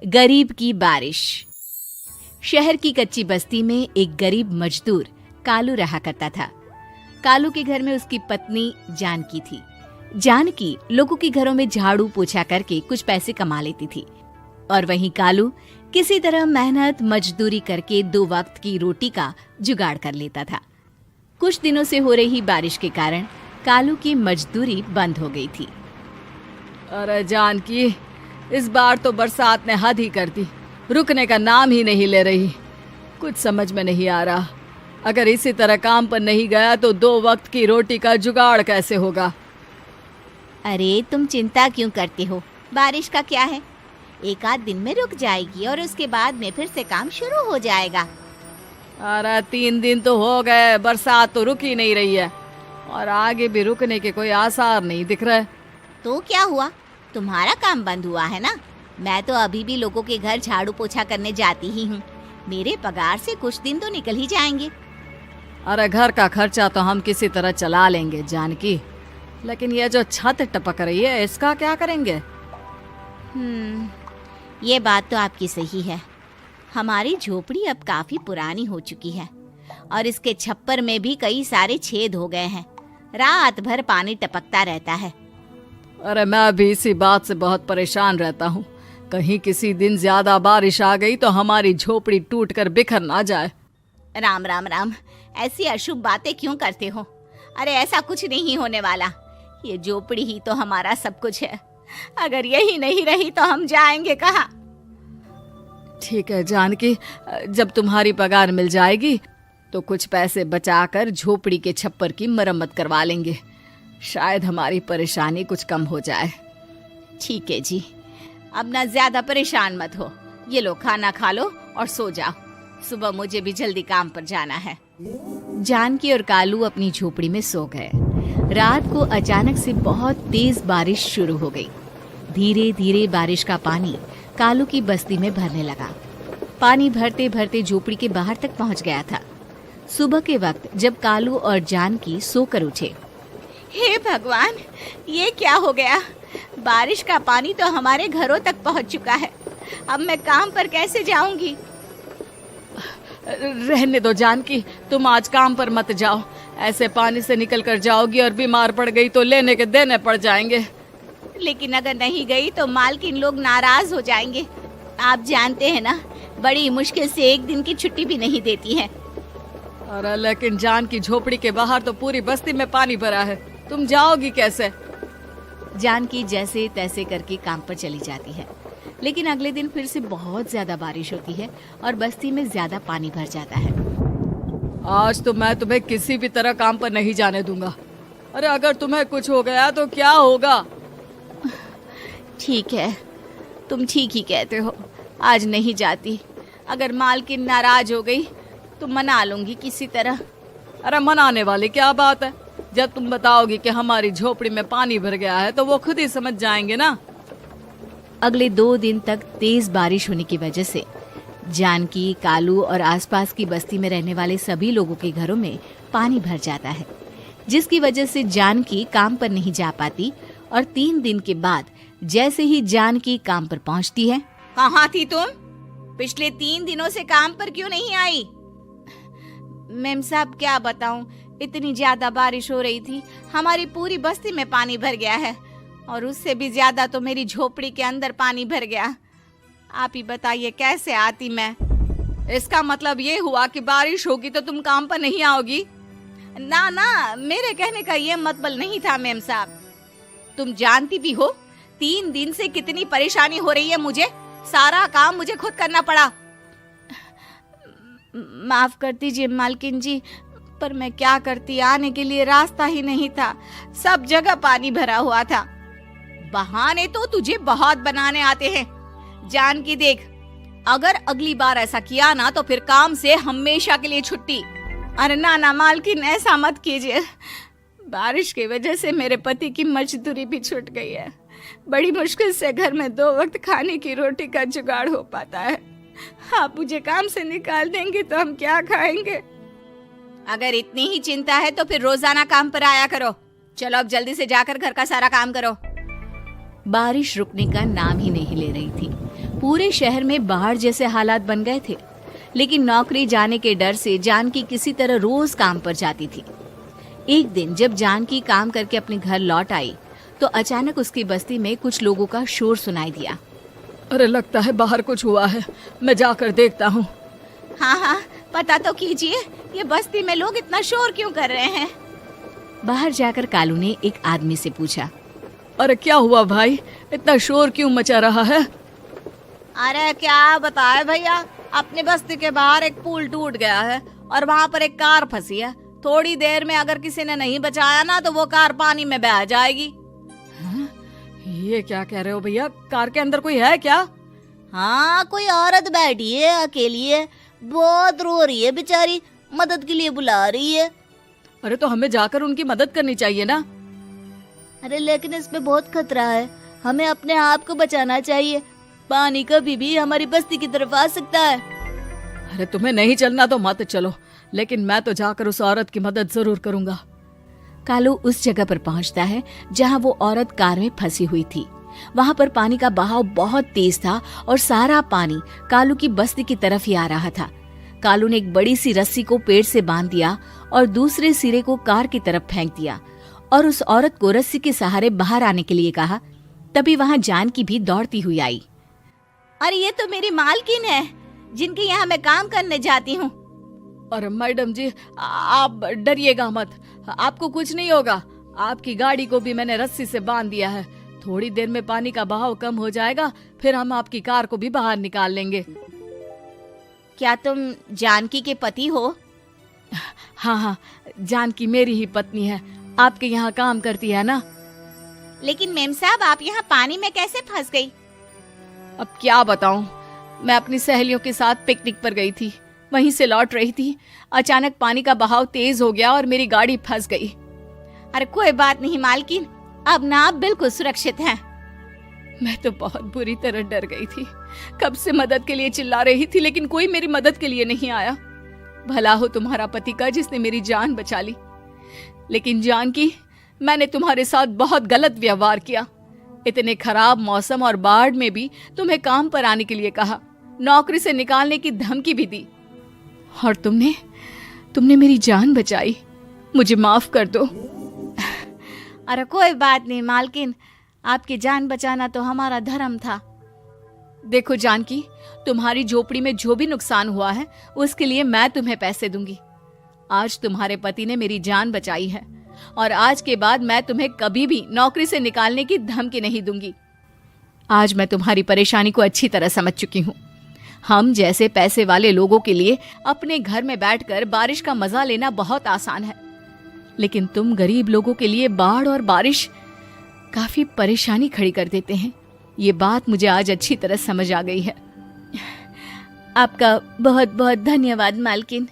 गरीब की बारिश। शहर की कच्ची बस्ती में एक गरीब मजदूर कालू रहा करता था। कालू के घर में उसकी पत्नी जानकी थी। जानकी लोगों के घरों में झाड़ू पोछा करके कुछ पैसे कमा लेती थी और वहीं कालू किसी तरह मेहनत मजदूरी करके 2 वक्त की रोटी का जुगाड़ कर लेता था। कुछ दिनों से हो रही बारिश के कारण कालू की मजदूरी बंद हो गई थी। अरे जानकी, इस बार तो बरसात ने हद ही कर दी, रुकने का नाम ही नहीं ले रही। कुछ समझ में नहीं आ रहा, अगर इसी तरह काम पर नहीं गया तो 2 वक्त की रोटी का जुगाड़ कैसे होगा। अरे तुम चिंता क्यों करते हो, बारिश का क्या है, 1 आध दिन में रुक जाएगी और उसके बाद में फिर से काम शुरू हो जाएगा। अरे 3 दिन तो हो गए, बरसात तो रुक ही नहीं रही है और आगे भी रुकने के कोई आसार नहीं दिख रहे। तो क्या हुआ, तुम्हारा काम बंद हुआ है ना? मैं तो अभी भी लोगों के घर झाड़ू पोछा करने जाती ही हूँ। मेरे पगार से कुछ दिन तो निकल ही जाएंगे। अरे घर का खर्चा तो हम किसी तरह चला लेंगे जानकी, लेकिन ये जो छत टपक रही है इसका क्या करेंगे? ये बात तो आपकी सही है। हमारी झोपड़ी अब काफी पुरानी हो चुकी है और इसके छप्पर में भी कई सारे छेद हो गए हैं। रात भर पानी टपकता रहता है। अरे मैं भी इसी बात से बहुत परेशान रहता हूँ। कहीं किसी दिन ज्यादा बारिश आ गई तो हमारी झोपड़ी टूटकर बिखर ना जाए। राम राम राम, ऐसी अशुभ बातें क्यों करते हो? अरे ऐसा कुछ नहीं होने वाला। ये झोपड़ी ही तो हमारा सब कुछ है। अगर यही नहीं रही तो हम जाएंगे कहाँ? ठीक है जानकी, जब तुम्हारी पगार मिल जाएगी तो कुछ पैसे बचाकर झोपड़ी के छप्पर की मरम्मत करवा लेंगे। शायद हमारी परेशानी कुछ कम हो जाए। ठीक है जी, अब ना ज्यादा परेशान मत हो। ये लो, खाना खा लो और सो जाओ। सुबह मुझे भी जल्दी काम पर जाना है। जानकी और कालू अपनी झोपड़ी में सो गए। रात को अचानक से बहुत तेज बारिश शुरू हो गई। धीरे धीरे बारिश का पानी कालू की बस्ती में भरने लगा। पानी भरते भरते झोपड़ी के बाहर तक पहुंच गया था। सुबह के वक्त जब कालू और जानकी सोकर उठे, हे भगवान, ये क्या हो गया? बारिश का पानी तो हमारे घरों तक पहुंच चुका है। अब मैं काम पर कैसे जाऊंगी? रहने दो जानकी, तुम आज काम पर मत जाओ। ऐसे पानी से निकल कर जाओगी और बीमार पड़ गई तो लेने के देने पड़ जाएंगे। लेकिन अगर नहीं गई तो मालकिन लोग नाराज हो जाएंगे। आप जानते हैं ना, बड़ी मुश्किल से 1 दिन की छुट्टी भी नहीं देती है। अरे लेकिन जानकी, झोपड़ी के बाहर तो पूरी बस्ती में पानी भरा है, तुम जाओगी कैसे? जानकी जैसे तैसे करके काम पर चली जाती है, लेकिन अगले दिन फिर से बहुत ज्यादा बारिश होती है और बस्ती में ज्यादा पानी भर जाता है। आज तो मैं तुम्हें किसी भी तरह काम पर नहीं जाने दूंगा। अरे अगर तुम्हें कुछ हो गया तो क्या होगा? ठीक है, तुम ठीक ही कहते हो, आज नहीं जाती। अगर मालकिन नाराज हो गई तो मना लूंगी किसी तरह। अरे मनाने वाली क्या बात है? जब तुम बताओगी कि हमारी झोपड़ी में पानी भर गया है तो वो खुद ही समझ जाएंगे ना। अगले 2 दिन तक तेज बारिश होने की वजह से जानकी, कालू और आसपास की बस्ती में रहने वाले सभी लोगों के घरों में पानी भर जाता है, जिसकी वजह से जानकी काम पर नहीं जा पाती। और 3 दिन के बाद जैसे ही जानकी काम पर पहुंचती है, कहाँ थी तुम? पिछले 3 दिनों से काम पर क्यों नहीं आई? मेम साहब, क्या बताऊं, इतनी ज्यादा बारिश हो रही थी, हमारी पूरी बस्ती में पानी भर गया है और उससे भी ज्यादा तो मेरी झोपड़ी के अंदर पानी भर गया। आप ही बताइए कैसे आती मैं? इसका मतलब ये हुआ कि बारिश होगी तो तुम काम पर नहीं आओगी? ना ना, मेरे कहने का ये मतलब नहीं था मेम साहब। तुम जानती भी हो 3 दिन से कितनी परेशानी हो रही है मुझे। सारा काम मुझे खुद करना पड़ा। माफ कर दीजिए मालकिन जी, पर मैं क्या करती, आने के लिए रास्ता ही नहीं था, सब जगह पानी भरा हुआ था। बहाने तो तुझे बहुत बनाने आते हैं। जानकी देख, अगर अगली बार ऐसा किया ना तो फिर काम से हमेशा के लिए छुट्टी। अरे ना ना मालकिन, ऐसा मत कीजिए। बारिश की वजह से मेरे पति की मजदूरी भी छूट गई है। बड़ी मुश्किल से घर में 2 वक्त खाने की रोटी का जुगाड़ हो पाता है। आप मुझे काम से निकाल देंगे तो हम क्या खाएंगे? अगर इतनी ही चिंता है तो फिर रोजाना काम पर आया करो। चलो अब जल्दी से जाकर घर का सारा काम करो। बारिश रुकने का नाम ही नहीं ले रही थी। पूरे शहर में बाढ़ जैसे हालात बन गए थे, लेकिन नौकरी जाने के डर से जानकी किसी तरह रोज काम पर जाती थी। एक दिन जब जानकी काम करके अपने घर लौट आई तो अचानक उसकी बस्ती में कुछ लोगों का शोर सुनाई दिया। अरे लगता है बाहर कुछ हुआ है, मैं जाकर देखता हूँ। हाँ, पता तो कीजिए, ये बस्ती में लोग इतना शोर क्यों कर रहे हैं। बाहर जाकर कालू ने एक आदमी से पूछा, अरे क्या हुआ भाई, इतना शोर क्यों मचा रहा है? अरे क्या बताए भैया, अपनी बस्ती के बाहर एक पुल टूट गया है और वहाँ पर एक कार फंसी है। थोड़ी देर में अगर किसी ने नहीं बचाया ना तो वो कार पानी में बह जाएगी। ये क्या कह रहे हो भैया, कार के अंदर कोई है क्या? हाँ, कोई औरत बैठी है, अकेली है, बहुत रो रही है बेचारी, मदद के लिए बुला रही है। अरे तो हमें जाकर उनकी मदद करनी चाहिए ना। अरे लेकिन इसमें बहुत खतरा है, हमें अपने आप को बचाना चाहिए, पानी कभी भी हमारी बस्ती की तरफ आ सकता है। अरे तुम्हें नहीं चलना तो मत चलो, लेकिन मैं तो जाकर उस औरत की मदद जरूर करूंगा। कालू उस जगह पर पहुंचता है जहां वो औरत कार में फंसी हुई थी। वहां पर पानी का बहाव बहुत तेज था और सारा पानी कालू की बस्ती की तरफ ही आ रहा था। कालू ने एक बड़ी सी रस्सी को पेड़ से बांध दिया और दूसरे सिरे को कार की तरफ फेंक दिया और उस औरत को रस्सी के सहारे बाहर आने के लिए कहा। तभी वहां जानकी भी दौड़ती हुई आई। अरे ये तो मेरी मालकिन है, जिनके यहाँ मैं काम करने जाती हूँ। अरे मैडम जी, आप डरिएगा मत, आपको कुछ नहीं होगा। आपकी गाड़ी को भी मैंने रस्सी से बांध दिया है। थोड़ी देर में पानी का बहाव कम हो जाएगा, फिर हम आपकी कार को भी बाहर निकाल लेंगे। क्या तुम जानकी के पति हो? हाँ, जानकी मेरी ही पत्नी है, आपके यहाँ काम करती है ना। लेकिन मेम साहब, आप यहाँ पानी में कैसे फंस गई? अब क्या बताऊं, मैं अपनी सहेलियों के साथ पिकनिक पर गई थी, वहीं से लौट रही थी। अचानक पानी का बहाव तेज हो गया और मेरी गाड़ी फंस गई। अरे कोई बात नहीं मालकिन, अब ना आप बिल्कुल सुरक्षित हैं। मैं तो बहुत बुरी तरह डर गई थी, कब से मदद के लिए चिल्ला रही थी, लेकिन कोई मेरी मदद के लिए नहीं आया। भला हो तुम्हारा पति का जिसने मेरी जान बचा ली। लेकिन जानकी, मैंने तुम्हारे साथ बहुत गलत व्यवहार किया। इतने खराब मौसम और बाढ़ में भी तुम्हें काम पर आने के लिए कहा, नौकरी से निकालने की धमकी भी दी, और तुमने मेरी जान बचाई। मुझे माफ कर दो। अरे कोई बात नहीं मालकिन, आपकी जान बचाना तो हमारा धर्म था। देखो जानकी, तुम्हारी झोपड़ी में जो भी नुकसान हुआ है उसके लिए मैं तुम्हें पैसे दूंगी। आज तुम्हारे पति ने मेरी जान बचाई है और आज के बाद मैं तुम्हें कभी भी नौकरी से निकालने की धमकी नहीं दूंगी। आज मैं तुम्हारी परेशानी को अच्छी तरह समझ चुकी हूँ। हम जैसे पैसे वाले लोगों के लिए अपने घर में बैठकर बारिश का मजा लेना बहुत आसान है, लेकिन तुम गरीब लोगों के लिए बाढ़ और बारिश काफी परेशानी खड़ी कर देते हैं। ये बात मुझे आज अच्छी तरह समझ आ गई है। आपका बहुत बहुत धन्यवाद मालकिन।